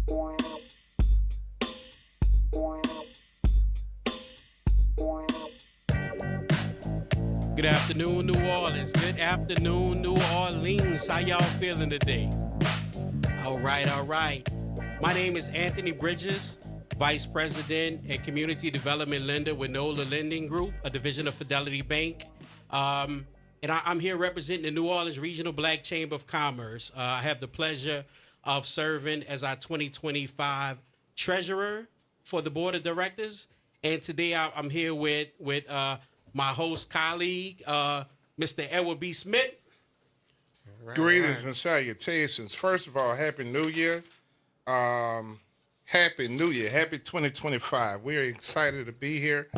Good afternoon, New Orleans. Good afternoon, New Orleans. How y'all feeling today? All right, all right. My name is Anthony Bridges, Vice President and Community Development Lender with NOLA Lending Group, a division of Fidelity Bank. I'm here representing the New Orleans Regional Black Chamber of Commerce. I have the pleasure of serving as our 2025 treasurer for the board of directors. And today I'm here with my host colleague, Mr. Edward B. Smith. Greetings and salutations. First of all, Happy New Year. Happy New Year. Happy 2025. We are excited to be here.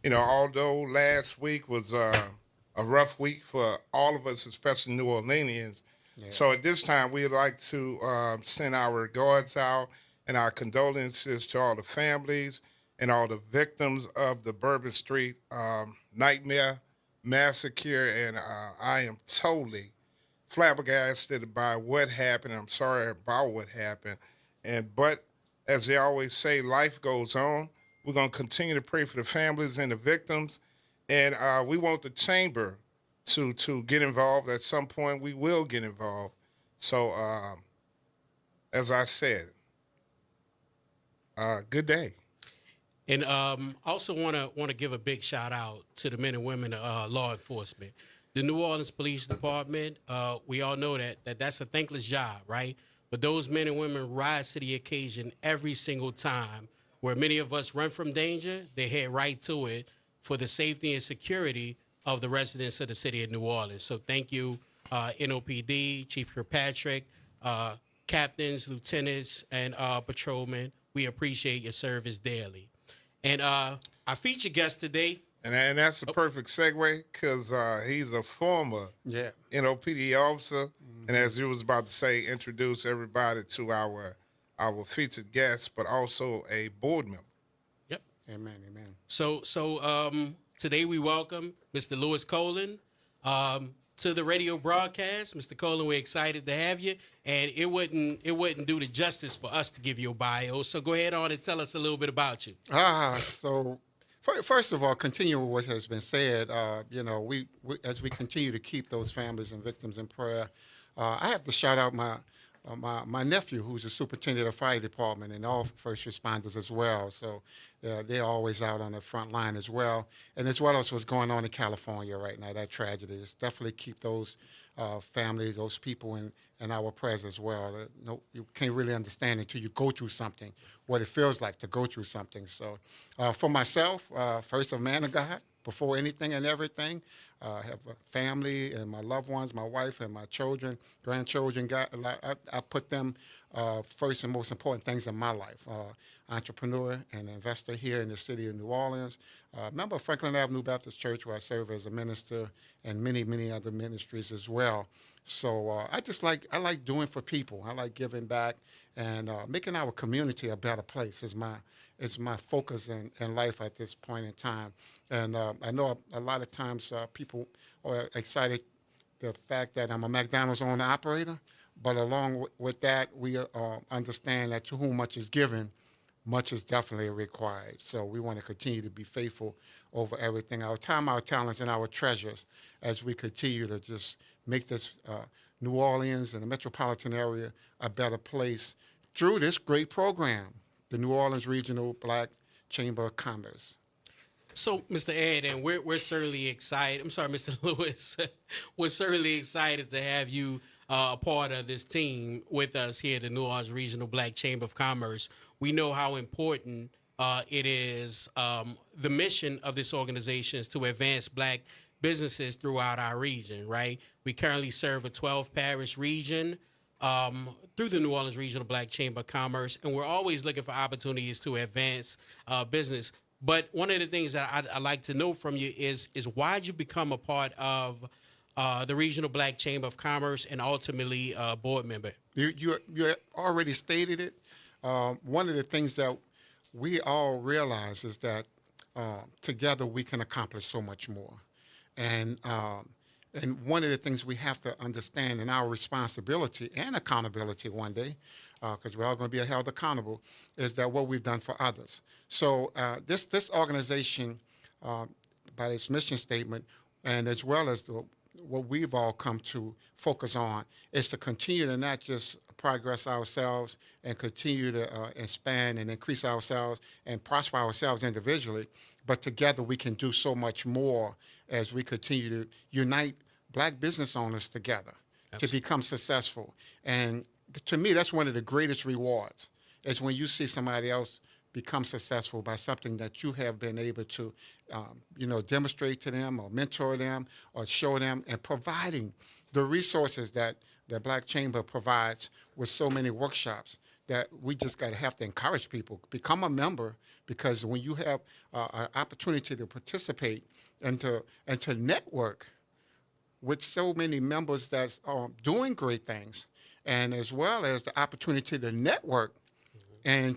You know, although last week was a rough week for all of us, especially New Orleanians. Yeah. So at this time, we'd like to send our regards out and our condolences to all the families and all the victims of the Bourbon Street nightmare massacre. And I am totally flabbergasted by what happened. I'm sorry about what happened. But as they always say, life goes on. We're going to continue to pray for the families and the victims. And we want the chamber to get involved. At some point, we will get involved. So, as I said, good day. And also want to give a big shout out to the men and women of law enforcement. The New Orleans Police Department, we all know that's a thankless job, right? But those men and women rise to the occasion every single time. Where many of us run from danger, they head right to it for the safety and security of the residents of the city of New Orleans. So thank you, NOPD, Chief Kirkpatrick, captains, lieutenants, and patrolmen. We appreciate your service daily. And our featured guest today. And that's a perfect segue because he's a former NOPD officer. Mm-hmm. And as you was about to say, introduce everybody to our featured guest, but also a board member. Yep. Amen. So today we welcome Mr. Louis Colon to the radio broadcast. Mr. Colon, we're excited to have you. And it wouldn't do the justice for us to give you a bio. So go ahead on and tell us a little bit about you. So first of all, continue with what has been said. We as we continue to keep those families and victims in prayer, I have to shout out my nephew, who's the superintendent of the fire department, and all first responders as well. So they're always out on the front line as well. And as well as what's going on in California right now, that tragedy is definitely keep those families, those people in our prayers as well. No, you can't really understand until you go through something, what it feels like to go through something. So for myself, first a man of God, before anything and everything. I have a family and my loved ones, my wife and my children, grandchildren. I put them first and most important things in my life. Entrepreneur and investor here in the city of New Orleans. Member of Franklin Avenue Baptist Church, where I serve as a minister, and many, many other ministries as well. So I like doing for people. I like giving back and making our community a better place is my focus in life at this point in time. And I know a lot of times people are excited the fact that I'm a McDonald's owner operator, but along with that, we understand that to whom much is given, much is definitely required. So we want to continue to be faithful over everything, our time, our talents, and our treasures as we continue to just make this New Orleans and the metropolitan area a better place through this great program, the New Orleans Regional Black Chamber of Commerce. So, Mr. Ed, and we're certainly excited. I'm sorry, Mr. Lewis. We're certainly excited to have you a part of this team with us here at the New Orleans Regional Black Chamber of Commerce. We know how important it is. The mission of this organization is to advance black businesses throughout our region, right? We currently serve a 12-parish region through the New Orleans Regional Black Chamber of Commerce, and we're always looking for opportunities to advance business. But one of the things that I'd like to know from you is why did you become a part of the Regional Black Chamber of Commerce and ultimately a board member? You already stated it. One of the things that we all realize is that together we can accomplish so much more. And And one of the things we have to understand in our responsibility and accountability one day, because we're all going to be held accountable, is that what we've done for others. So this organization, by its mission statement, and as well as what we've all come to focus on, is to continue to not just progress ourselves and continue to expand and increase ourselves and prosper ourselves individually, but together we can do so much more as we continue to unite Black business owners together to become successful. And to me, that's one of the greatest rewards, is when you see somebody else become successful by something that you have been able to, demonstrate to them or mentor them or show them, and providing the resources that the Black Chamber provides with so many workshops that we just have to encourage people, become a member, because when you have an opportunity to participate and to network with so many members that's doing great things, and as well as the opportunity to network and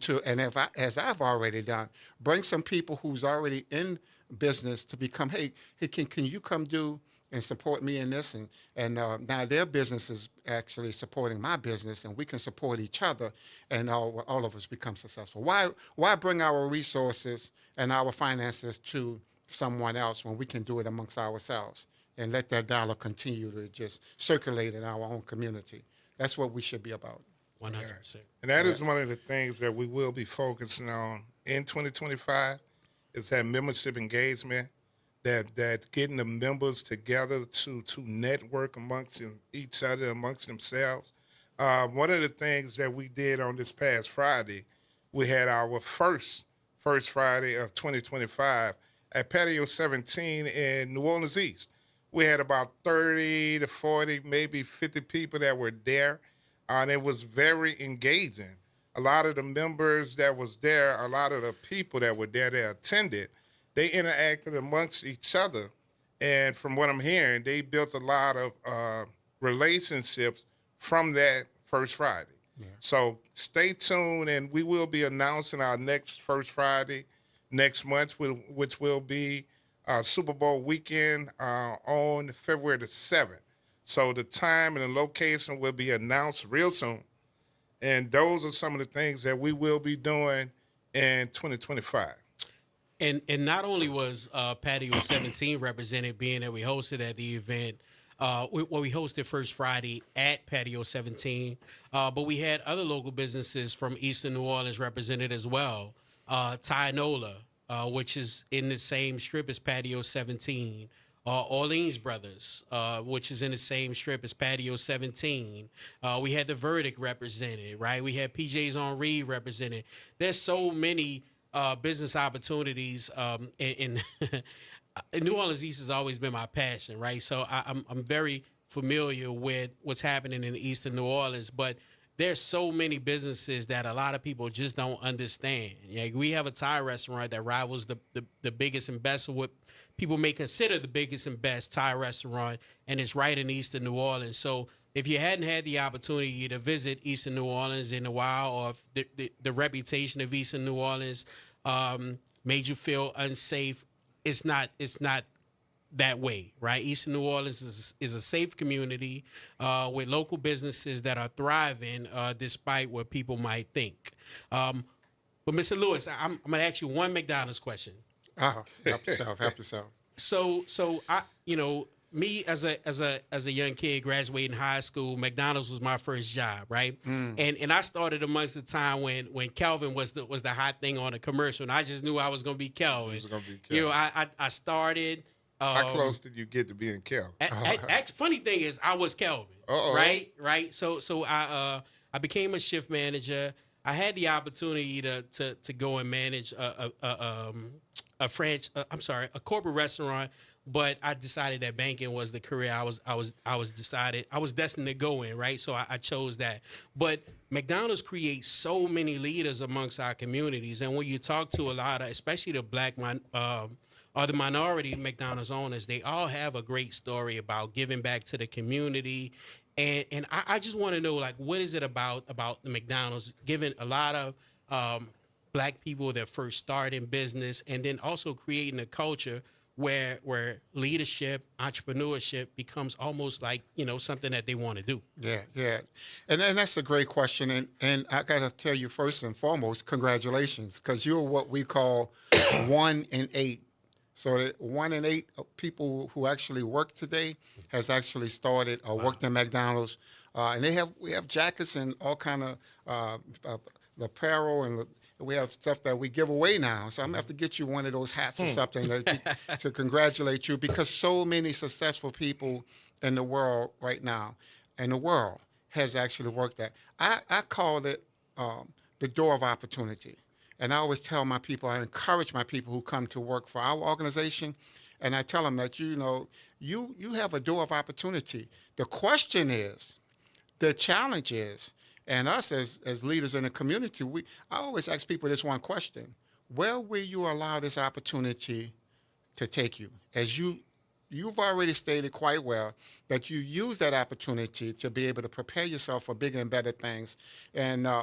as I've already done, bring some people who's already in business to become, hey, can you come do and support me in this? And now their business is actually supporting my business, and we can support each other, and all of us become successful. Why bring our resources and our finances to someone else when we can do it amongst ourselves and let that dollar continue to just circulate in our own community? That's what we should be about. 100%. And that is one of the things that we will be focusing on in 2025, is that membership engagement, that getting the members together to network amongst each other, amongst themselves. One of the things that we did on this past Friday, we had our first Friday of 2025 at Patio 17 in New Orleans East. We had about 30 to 40, maybe 50 people that were there, and it was very engaging. A lot of the members that was there, a lot of the people that were there that attended, they interacted amongst each other. And from what I'm hearing, they built a lot of relationships from that first Friday. Yeah. So stay tuned, and we will be announcing our next First Friday next month, which will be Super Bowl weekend on February the 7th. So the time and the location will be announced real soon. And those are some of the things that we will be doing in 2025. And not only was Patio 17 represented, being that we hosted at the event, we hosted First Friday at Patio 17, but we had other local businesses from Eastern New Orleans represented as well. Ty Nola, which is in the same strip as Patio 17. Orleans Brothers, which is in the same strip as Patio 17. We had The Verdict represented, right? We had PJ's on Reed represented. There's so many business opportunities, in New Orleans East has always been my passion, right? So I'm very familiar with what's happening in Eastern New Orleans, but there's so many businesses that a lot of people just don't understand. Like, we have a Thai restaurant that rivals the biggest and best of what people may consider the biggest and best Thai restaurant, and it's right in Eastern New Orleans. So if you hadn't had the opportunity to visit Eastern New Orleans in a while, or if the reputation of Eastern New Orleans made you feel unsafe, it's not that way, right? Eastern New Orleans is a safe community with local businesses that are thriving despite what people might think. But Mr. Lewis, I'm going to ask you one McDonald's question. Help yourself. So I, me as a young kid graduating high school, McDonald's was my first job, right? And I started amongst the time when Kelvin was the hot thing on the commercial, and I just knew I was going to be Kelvin. I started. How close did you get to being Kelvin? Funny thing is, I was Kelvin. Right. So I became a shift manager. I had the opportunity to go and manage a corporate restaurant, but I decided that banking was the career I was destined to go in, right? So I chose that. But McDonald's creates so many leaders amongst our communities, and when you talk to a lot of, especially the black or the minority McDonald's owners, they all have a great story about giving back to the community. And I just want to know, like, what is it about the McDonald's giving a lot of black people their first start in business, and then also creating a culture where leadership, entrepreneurship becomes almost like, something that they want to do. Yeah, yeah, and that's a great question, and I got to tell you first and foremost, congratulations, because you're what we call 1 in 8. So that 1 in 8 of people who actually work today has actually started or worked in McDonald's, and we have jackets and all kind of apparel, and we have stuff that we give away now. So I'm gonna have to get you one of those hats or something to congratulate you, because so many successful people in the world right now, and the world has actually worked that. I call it the door of opportunity. And I always tell my people, I encourage my people who come to work for our organization, and I tell them that, you have a door of opportunity. The question is, the challenge is, and us as leaders in the community, I always ask people this one question: where will you allow this opportunity to take you? As you've already stated quite well that you use that opportunity to be able to prepare yourself for bigger and better things. And I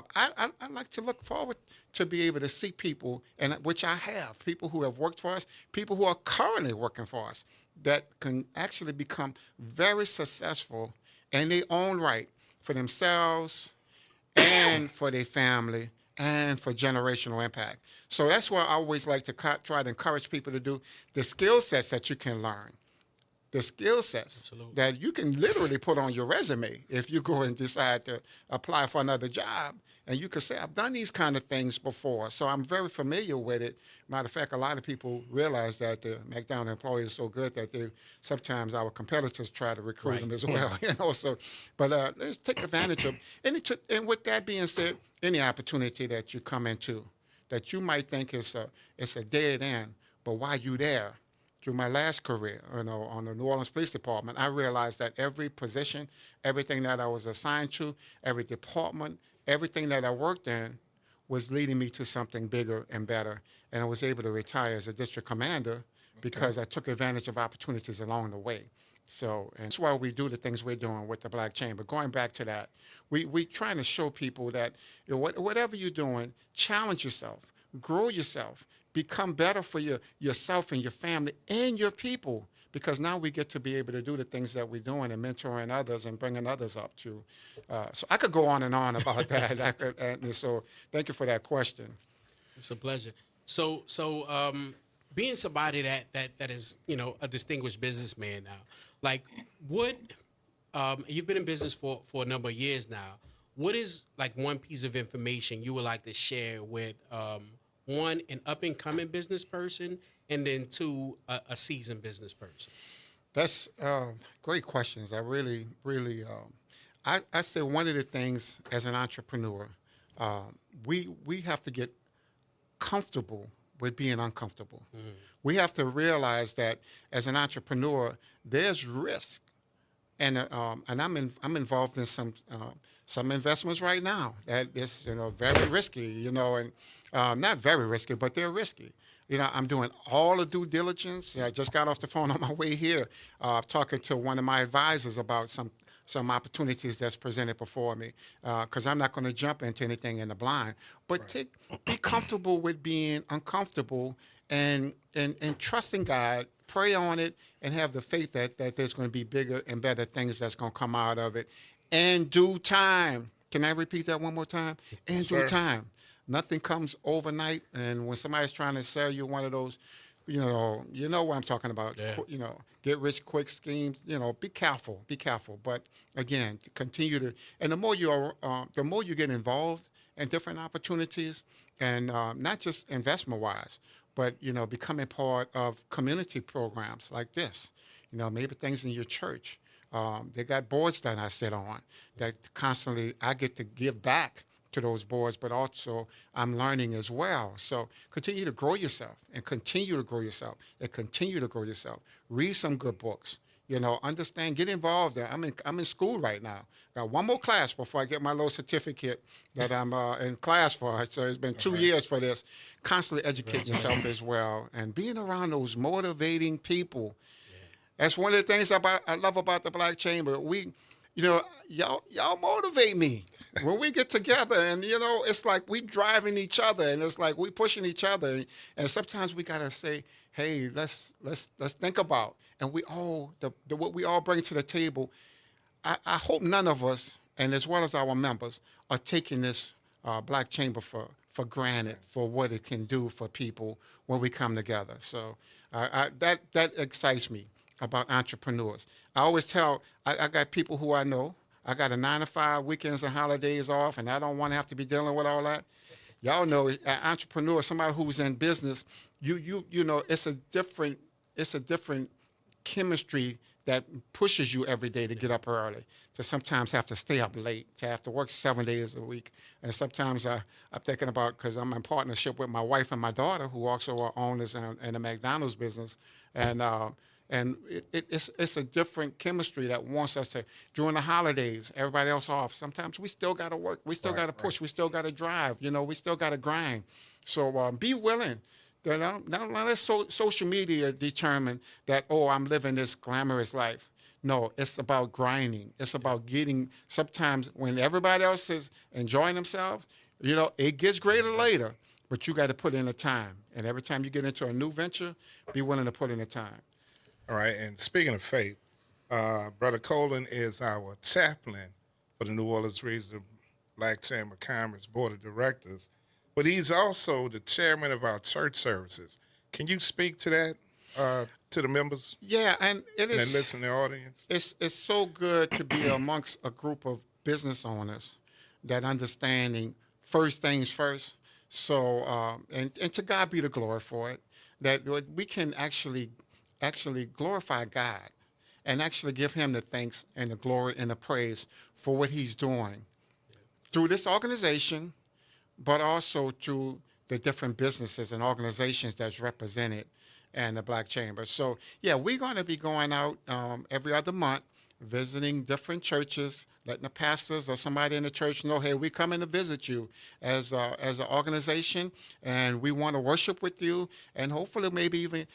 like to look forward to be able to see people, and which I have, people who have worked for us, people who are currently working for us, that can actually become very successful in their own right for themselves and for their family and for generational impact. So that's what I always like to try to encourage people to do. The skill sets that you can learn, the skill sets Absolutely. that you can literally put on your resume if you go and decide to apply for another job. And you can say, I've done these kind of things before, so I'm very familiar with it. Matter of fact, a lot of people realize that the McDonald's employee is so good that sometimes our competitors try to recruit them as well. But let's take advantage of. And with that being said, any opportunity that you come into that you might think it's a dead end, but while you there, through my last career, on the New Orleans Police Department, I realized that every position, everything that I was assigned to, every department, everything that I worked in was leading me to something bigger and better. And I was able to retire as a district commander because I took advantage of opportunities along the way. So, and that's why we do the things we're doing with the Black Chamber. Going back to that, we trying to show people that whatever you're doing, challenge yourself, grow yourself, become better for yourself and your family and your people, because now we get to be able to do the things that we're doing and mentoring others and bringing others up to. So I could go on and on about that. And so thank you for that question. It's a pleasure. So being somebody that is, a distinguished businessman now, like what, you've been in business for a number of years now. What is like one piece of information you would like to share with, one, an up-and-coming business person, and then two, a seasoned business person? That's great questions. I really, I say one of the things as an entrepreneur, we have to get comfortable with being uncomfortable. Mm-hmm. We have to realize that as an entrepreneur, there's risk, and I'm involved in some investments right now that is very risky, and not very risky, but they're risky. I'm doing all the due diligence. I just got off the phone on my way here, talking to one of my advisors about some opportunities that's presented before me, because I'm not going to jump into anything in the blind. But be comfortable with being uncomfortable and trusting God, pray on it, and have the faith that there's going to be bigger and better things that's going to come out of it in due time. Can I repeat that one more time? In due time. Nothing comes overnight, and when somebody's trying to sell you one of those, you know what I'm talking about. Yeah. Get rich quick schemes. Be careful. But again, continue to, and the more you get involved in different opportunities, and not just investment wise, but becoming part of community programs like this. Maybe things in your church. They got boards that I sit on that constantly I get to give back to those boards, but also I'm learning as well. So continue to grow yourself and continue to grow yourself and continue to grow yourself. Read some good books. Understand, get involved there. I'm in school right now. Got one more class before I get my little certificate that I'm in class for. So it's been 2 years for this. Constantly educate yourself as well, and being around those motivating people. Yeah. That's one of the things I love about the Black Chamber. y'all motivate me when we get together, and it's like we driving each other, and it's like we pushing each other, and sometimes we gotta say, hey, let's think about, and we all what we all bring to the table. I hope none of us, and as well as our members, are taking this Black Chamber for granted for what it can do for people when we come together. So that excites me about entrepreneurs. I always tell, I got people who I know. I got a 9 to 5, weekends and holidays off, and I don't want to have to be dealing with all that. Y'all know, an entrepreneur, somebody who's in business, you know, it's a different chemistry that pushes you every day to get up early, to sometimes have to stay up late, to have to work 7 days a week. And sometimes I'm thinking about, because I'm in partnership with my wife and my daughter, who also are owners in the McDonald's business. And it's a different chemistry that wants us to, during the holidays, everybody else off. Sometimes we still got to work. We still got to push. We still got to drive. We still got to grind. So be willing. Not let social media determine that, oh, I'm living this glamorous life. No, it's about grinding. It's about getting, sometimes when everybody else is enjoying themselves, it gets greater later, but you got to put in the time. And every time you get into a new venture, be willing to put in the time. All right, and speaking of faith, Brother Colin is our chaplain for the New Orleans Regional Black Chamber of Commerce Board of Directors, but he's also the chairman of our church services. Can you speak to that, to the members? Yeah, and it is. And the listening audience? It's so good to be amongst a group of business owners that understanding first things first. So, and to God be the glory for it, that we can actually glorify God and actually give him the thanks and the glory and the praise for what he's doing through this organization, but also through the different businesses and organizations that's represented in the Black Chamber. So, yeah, we're going to be going out every other month, visiting different churches, letting the pastors or somebody in the church know, hey, we're coming to visit you as an organization, and we want to worship with you, and hopefully maybe even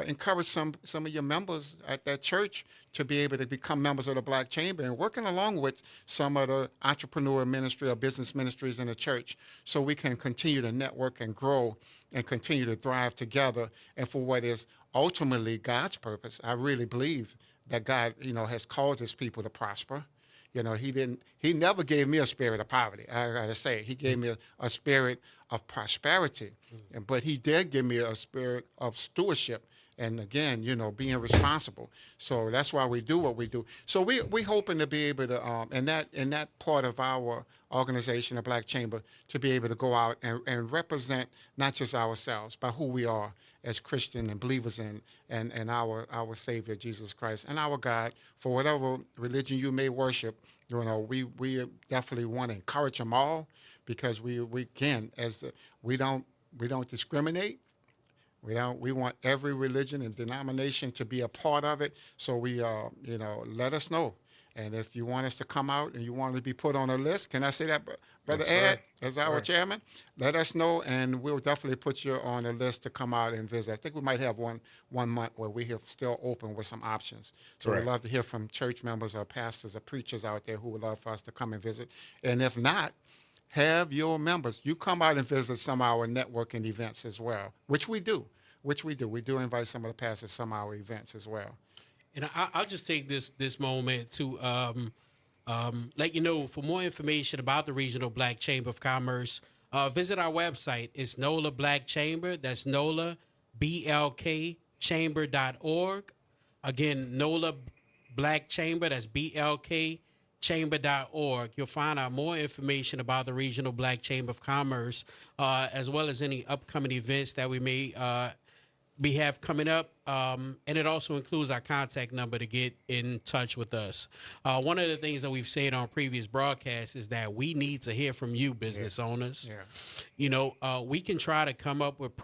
encourage some of your members at that church to be able to become members of the Black Chamber, and working along with some of the entrepreneur ministry or business ministries in the church, so we can continue to network and grow and continue to thrive together, and for what is ultimately God's purpose. I really believe that God, has called his people to prosper. He never gave me a spirit of poverty. I gotta say, he gave me a spirit of prosperity, but he did give me a spirit of stewardship. And again, being responsible. So that's why we do what we do. So we hoping to be able to, in that part of our organization, the Black Chamber, to be able to go out and represent not just ourselves, but who we are as Christian and believers in, and our Savior Jesus Christ and our God. For whatever religion you may worship, we definitely want to encourage them all, because we don't discriminate. We want every religion and denomination to be a part of it. So we, let us know. And if you want us to come out and you want to be put on a list, can I say that, Brother Ed, as our chairman? Let us know, and we'll definitely put you on a list to come out and visit. I think we might have one month where we have still open with some options. So we'd love to hear from church members or pastors or preachers out there who would love for us to come and visit. And if not, have your members. You come out and visit some of our networking events as well, which we do. We do invite some of the pastors to some of our events as well. And I'll just take this moment to let you know, for more information about the Regional Black Chamber of Commerce, visit our website. It's NOLA Black Chamber. That's NOLA, BLK chamber.org. Again, NOLA Black Chamber. That's BLK chamber.org. You'll find out more information about the Regional Black Chamber of Commerce, as well as any upcoming events that we may have coming up. And it also includes our contact number to get in touch with us. One of the things that we've said on previous broadcasts is that we need to hear from you, business owners. Yeah. We can try to come up with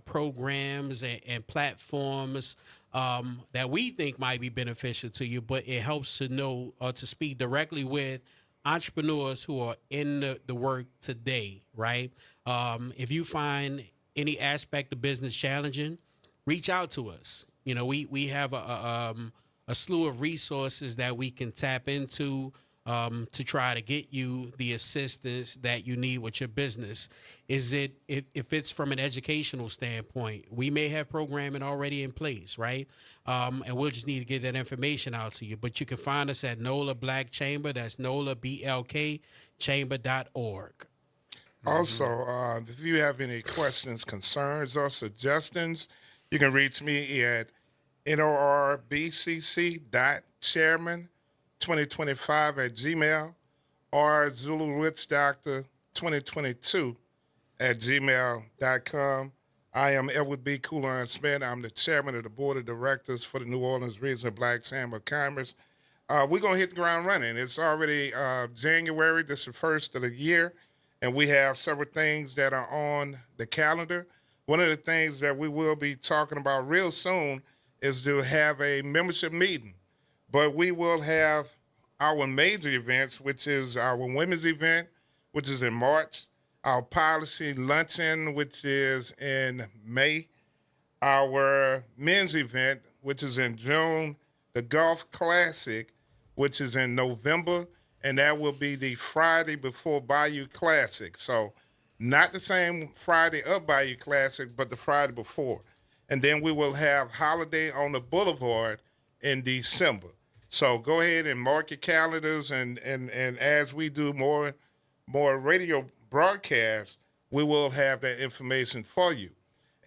programs and platforms that we think might be beneficial to you, but it helps to know or to speak directly with entrepreneurs who are in the work today, right? If you find any aspect of business challenging, reach out to us. We have a a slew of resources that we can tap into to try to get you the assistance that you need with your business. Is it if it's from an educational standpoint, we may have programming already in place, right? And we'll just need to get that information out to you. But you can find us at NOLA Black Chamber. That's NOLA BLK chamber.org. Also, if you have any questions, concerns, or suggestions, you can reach me at norbcc.chairman2025 or ZuluWitchDoctor2022 I am Edward B. Coulon Smith. I'm the chairman of the board of directors for the New Orleans Regional Black Chamber of Commerce. We're going to hit the ground running. It's already January. This is the first of the year, and we have several things that are on the calendar. One of the things that we will be talking about real soon is to have a membership meeting. But we will have our major events, which is our women's event, which is in March, our policy luncheon, which is in May, our men's event, which is in June, the Golf Classic, which is in November, and that will be the Friday before Bayou Classic. So not the same Friday of Bayou Classic, but the Friday before. And then we will have Holiday on the Boulevard in December. So go ahead and mark your calendars, and as we do more radio broadcasts, we will have that information for you.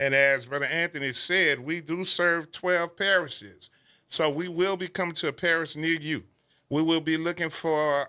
And as Brother Anthony said, we do serve 12 parishes. So we will be coming to a parish near you. We will be looking for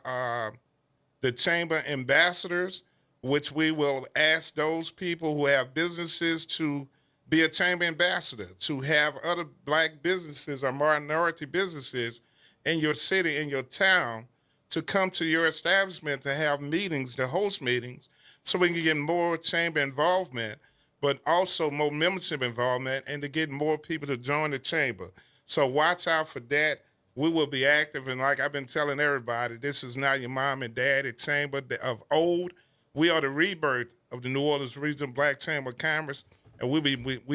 the chamber ambassadors, which we will ask those people who have businesses to be a chamber ambassador, to have other black businesses or minority businesses in your city, in your town, to come to your establishment to have meetings, to host meetings, so we can get more chamber involvement, but also more membership involvement, and to get more people to join the chamber. So watch out for that. We will be active, and like I've been telling everybody, this is not your mom and daddy chamber of old. We are the rebirth of the New Orleans Regional Black Chamber of Commerce, and we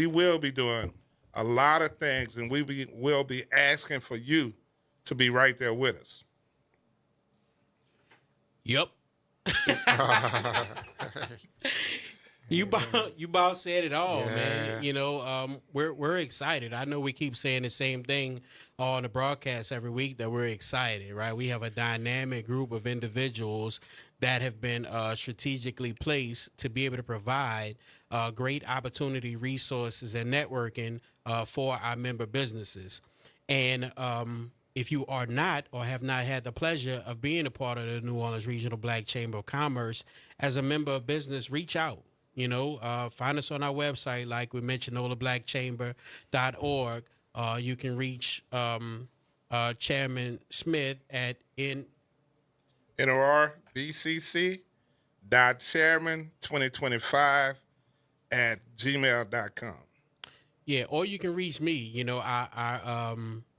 will be doing a lot of things, and we will be asking for you to be right there with us. Yep. You about said it all, man. You know, we're excited. I know we keep saying the same thing on the broadcast every week, that we're excited, right? We have a dynamic group of individuals that have been strategically placed to be able to provide great opportunity, resources, and networking for our member businesses. And if you are not or have not had the pleasure of being a part of the New Orleans Regional Black Chamber of Commerce, as a member of business, reach out. You know, find us on our website, like we mentioned, nolablackchamber.org. You can reach Chairman Smith at NORBCC.chairman2025 Yeah, or you can reach me, you know, our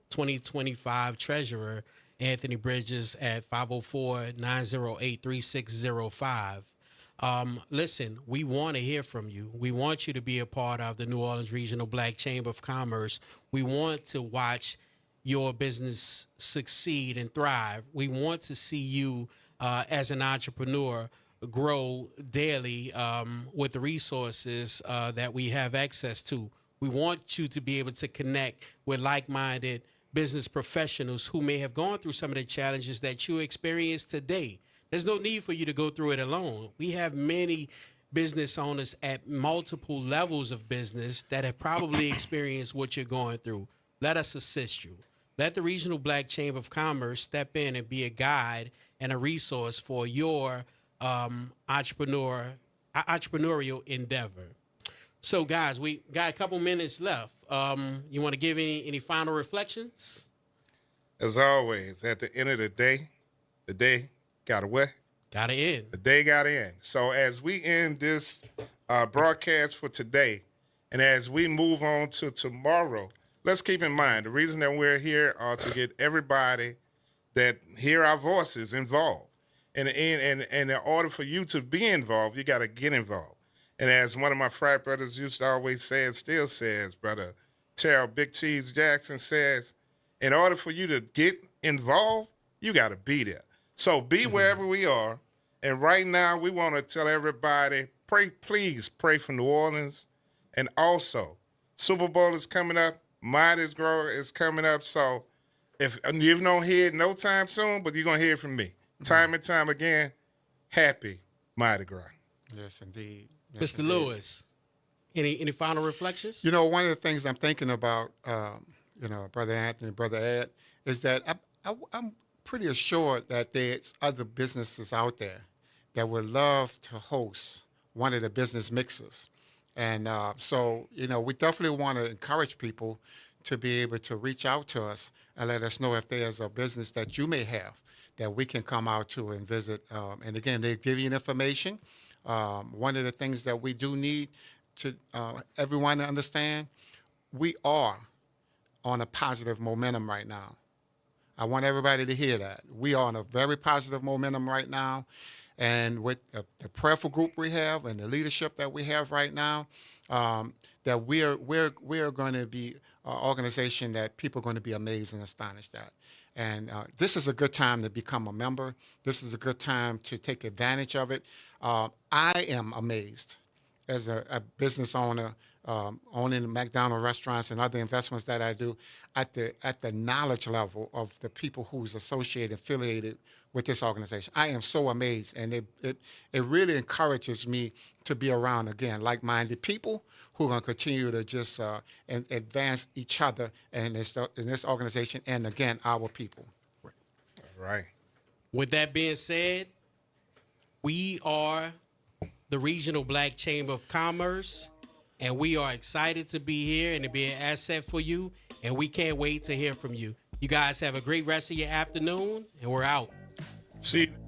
2025 treasurer, Anthony Bridges, at 504-908-3605. Listen, we want to hear from you. We want you to be a part of the New Orleans Regional Black Chamber of Commerce. We want to watch your business succeed and thrive. We want to see you as an entrepreneur grow daily with the resources that we have access to. We want you to be able to connect with like-minded business professionals who may have gone through some of the challenges that you experience today. There's no need for you to go through it alone. We have many business owners at multiple levels of business that have probably experienced what you're going through. Let us assist you. Let the Regional Black Chamber of Commerce step in and be a guide and a resource for your entrepreneurial endeavor. So, guys, we got a couple minutes left. You want to give any final reflections? As always, at the end of the day got to what? Got to end. The day got to end. So as we end this broadcast for today, and as we move on to tomorrow, let's keep in mind the reason that we're here are to get everybody that hear our voices involved. And in order for you to be involved, you got to get involved. And as one of my frat brothers used to always say and still says, Brother Terrell Big Cheese Jackson says, in order for you to get involved, you got to be there. So be wherever we are. And right now, we want to tell everybody, please pray for New Orleans. And also, Super Bowl is coming up. Mardi Gras is coming up. So if you don't hear it no time soon, but you're going to hear it from me. Time and time again, happy Mardi Gras. Yes, indeed. Yes, Mr. indeed. Lewis, any final reflections? You know, one of the things I'm thinking about, Brother Anthony, Brother Ed, is that I'm pretty assured that there's other businesses out there that would love to host one of the business mixers. And so, we definitely want to encourage people to be able to reach out to us and let us know if there's a business that you may have that we can come out to and visit. And again, they give you information. One of the things that we do need to everyone to understand, we are on a positive momentum right now. I want everybody to hear that. We are on a very positive momentum right now. And with the prayerful group we have and the leadership that we have right now, that we're going to be an organization that people are going to be amazed and astonished at. And this is a good time to become a member. This is a good time to take advantage of it. I am amazed as a business owner, owning McDonald's restaurants and other investments that I do, at the knowledge level of the people who's associated, affiliated with this organization. I am so amazed, and it really encourages me to be around, again, like-minded people who are going to continue to just advance each other in this organization, and again, our people. All right. With that being said, we are the Regional Black Chamber of Commerce, and we are excited to be here and to be an asset for you, and we can't wait to hear from you. You guys have a great rest of your afternoon, and we're out. See you.